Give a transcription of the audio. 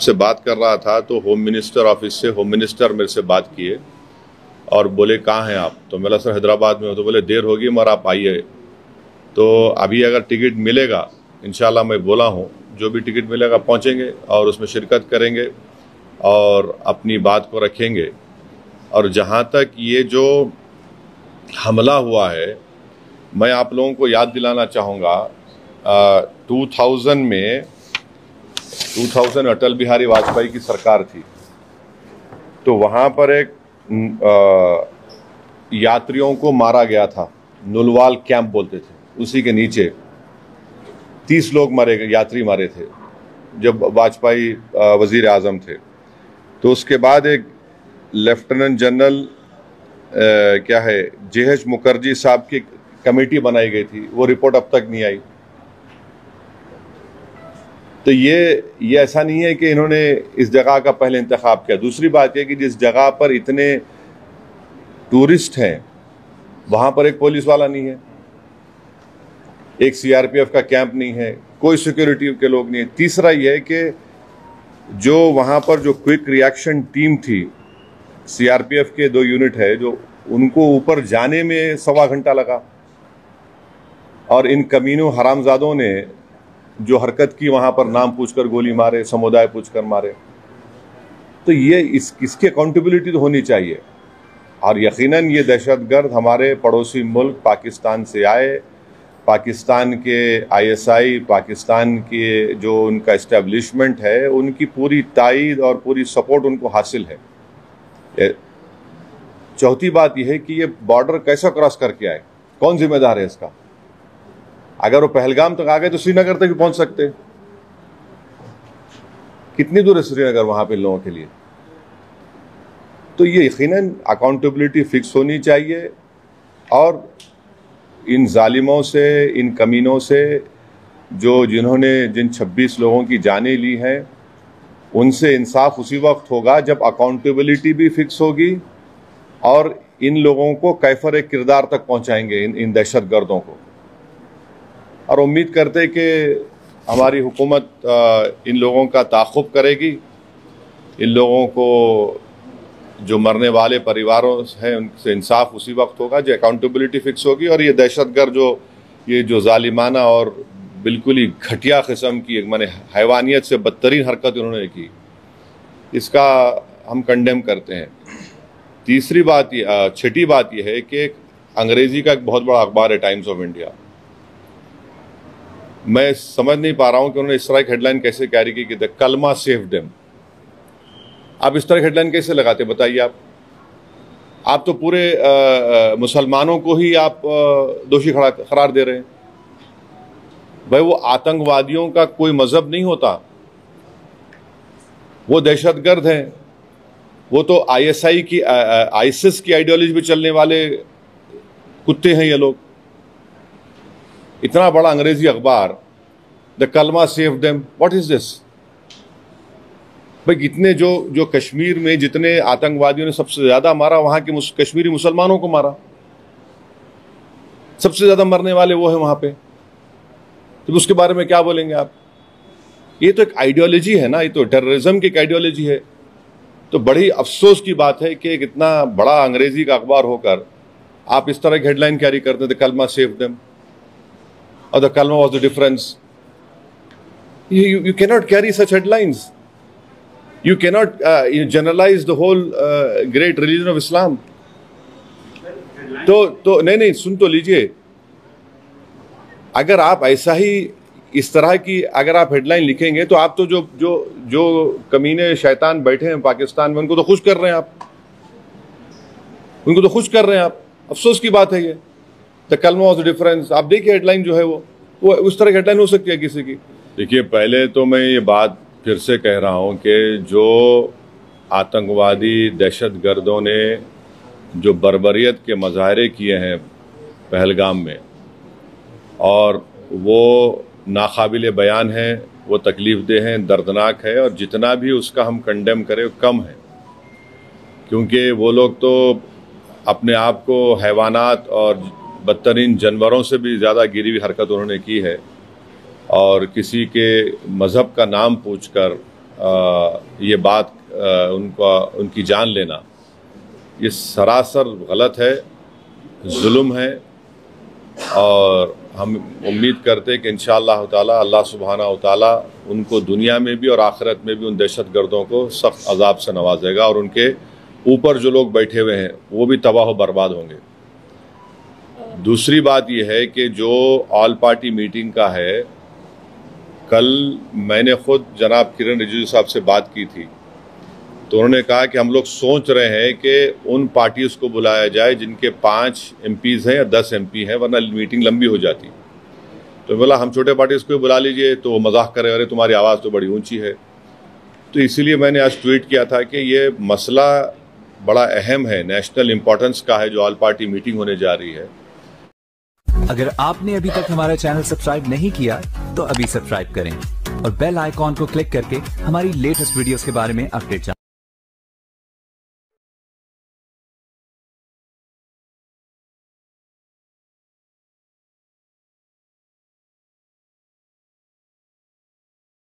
से बात कर रहा था तो होम मिनिस्टर ऑफिस से होम मिनिस्टर मेरे से बात किए और बोले कहाँ हैं आप, तो मैं सर हैदराबाद में हो। तो बोले देर होगी मगर आप आइए। तो अभी अगर टिकट मिलेगा इंशाल्लाह, मैं बोला हूँ जो भी टिकट मिलेगा पहुँचेंगे और उसमें शिरकत करेंगे और अपनी बात को रखेंगे। और जहाँ तक ये जो हमला हुआ है, मैं आप लोगों को याद दिलाना चाहूँगा 2000 अटल बिहारी वाजपेयी की सरकार थी, तो वहाँ पर एक यात्रियों को मारा गया था, नुलवाल कैंप बोलते थे, उसी के नीचे 30 लोग मारे गए, यात्री मारे थे जब वाजपेयी वजीर आज़म थे। तो उसके बाद एक लेफ्टिनेंट जनरल JH मुखर्जी साहब की कमेटी बनाई गई थी, वो रिपोर्ट अब तक नहीं आई। तो ये ऐसा नहीं है कि इन्होंने इस जगह का पहले इंतखाब किया। दूसरी बात यह कि जिस जगह पर इतने टूरिस्ट हैं वहाँ पर एक पुलिस वाला नहीं है, एक CRPF का कैंप नहीं है, कोई सिक्योरिटी के लोग नहीं है। तीसरा यह है कि जो वहाँ पर जो क्विक रिएक्शन टीम थी, CRPF के 2 यूनिट है, जो उनको ऊपर जाने में 1.25 घंटा लगा और इन कमीनों हरामजादों ने जो हरकत की वहाँ पर नाम पूछकर गोली मारे, समुदाय पूछकर मारे। तो ये इसकी अकाउंटेबिलिटी तो होनी चाहिए। और यकीनन ये दहशतगर्द हमारे पड़ोसी मुल्क पाकिस्तान से आए, पाकिस्तान के ISI, पाकिस्तान के जो उनका इस्टेब्लिशमेंट है, उनकी पूरी तायद और पूरी सपोर्ट उनको हासिल है। चौथी बात यह है कि ये बॉर्डर कैसा क्रॉस करके आए, कौन जिम्मेदार है इसका? अगर वो पहलगाम तक आ गए तो श्रीनगर तक भी पहुंच सकते। कितनी दूर है श्रीनगर वहां पे लोगों के लिए? तो ये यकीनन अकाउंटेबिलिटी फिक्स होनी चाहिए और इन जालिमों से, इन कमीनों से जिन्होंने जिन 26 लोगों की जानें ली हैं, उनसे इंसाफ उसी वक्त होगा जब अकाउंटेबिलिटी भी फिक्स होगी और इन लोगों को कैफर किरदार तक पहुंचाएंगे, इन दहशतगर्दों को। और उम्मीद करते कि हमारी हुकूमत इन लोगों का ताक़ुब करेगी, इन लोगों को जो मरने वाले परिवारों हैं उनसे इंसाफ उसी वक्त होगा जब अकाउंटेबिलिटी फिक्स होगी। और ये दहशतगर्द ये जो जालिमाना और बिल्कुल ही घटिया किस्म की, माने हैवानियत से बदतरीन हरकत उन्होंने की, इसका हम कंडेम करते हैं। छठी बात यह है कि अंग्रेजी का एक बहुत बड़ा अखबार है टाइम्स ऑफ इंडिया। मैं समझ नहीं पा रहा हूं कि उन्होंने इस तरह की हेडलाइन कैसे कैरी की कि द कलमा सेव्ड देम। आप इस तरह की हेडलाइन कैसे लगाते, बताइए आप तो पूरे मुसलमानों को ही आप दोषी करार दे रहे हैं। भाई वो आतंकवादियों का कोई मजहब नहीं होता, वो दहशतगर्द हैं, वो तो ISI की ISIS की आइडियोलॉजी में चलने वाले कुत्ते हैं ये लोग। इतना बड़ा अंग्रेजी अखबार, द कलमा saved them, what is this? भाई कितने जो कश्मीर में जितने आतंकवादियों ने सबसे ज्यादा मारा, वहां के कश्मीरी मुसलमानों को मारा, सबसे ज्यादा मरने वाले वो है वहां पे। तो उसके बारे में क्या बोलेंगे आप? ये तो एक आइडियोलॉजी है ना, ये तो टेररिज्म की एक आइडियोलॉजी है। तो बड़ी अफसोस की बात है कि इतना बड़ा अंग्रेजी का अखबार होकर आप इस तरह की हेडलाइन कैरी करते हैं, द कलमा सेव्ड देम और द कलमा was the difference. You cannot carry such headlines. You cannot generalize the whole great religion of Islam. तो नहीं सुन तो लीजिए, अगर आप ऐसा ही इस तरह की अगर आप हेडलाइन लिखेंगे तो आप तो जो कमीने शैतान बैठे हैं पाकिस्तान में, उनको तो खुश कर रहे हैं आप, उनको तो खुश कर रहे हैं आप। अफसोस की बात है ये, द कलमा वाज द डिफरेंस। आप देखिए हेडलाइन जो है वो उस तरह की हेडलाइन हो सकती है किसी की। देखिए, पहले तो मैं ये बात फिर से कह रहा हूं कि जो आतंकवादी दहशतगर्दों ने जो बर्बरियत के मज़ाहरे किए हैं पहलगाम में, और वो नाकाबिले बयान है, वो तकलीफ़देह हैं, दर्दनाक है, और जितना भी उसका हम कंडेम करें वो कम है। क्योंकि वो लोग तो अपने आप को हैवानात और बदतरीन जानवरों से भी ज़्यादा गिरी हुई हरकत उन्होंने की है, और किसी के मज़हब का नाम पूछकर ये बात उनकी जान लेना ये सरासर गलत है, जुल्म है। और हम उम्मीद करते हैं कि इंशाअल्लाह ताला अल्लाह सुब्हानहू व तआला उनको दुनिया में भी और आखिरत में भी उन दहशतगर्दों को सख्त अजाब से नवाजेगा और उनके ऊपर जो लोग बैठे हुए हैं वो भी तबाह बर्बाद होंगे। दूसरी बात यह है कि जो ऑल पार्टी मीटिंग का है, कल मैंने खुद जनाब किरण रिजिजू साहब से बात की थी, तो उन्होंने कहा कि हम लोग सोच रहे हैं कि उन पार्टीज को बुलाया जाए जिनके 5 MPs हैं या 10 MP हैं, वरना मीटिंग लंबी हो जाती। तो बोला हम छोटे पार्टीज को बुला लीजिए, तो वो मजाक करे, अरे तुम्हारी आवाज़ तो बड़ी ऊंची है। तो इसीलिए मैंने आज ट्वीट किया था कि ये मसला बड़ा अहम है, नेशनल इम्पोर्टेंस का है, जो ऑल पार्टी मीटिंग होने जा रही है। अगर आपने अभी तक हमारा चैनल सब्सक्राइब नहीं किया तो अभी सब्सक्राइब करें और बेल आइकॉन को क्लिक करके हमारी लेटेस्ट वीडियोस के बारे में अपडेट जानें।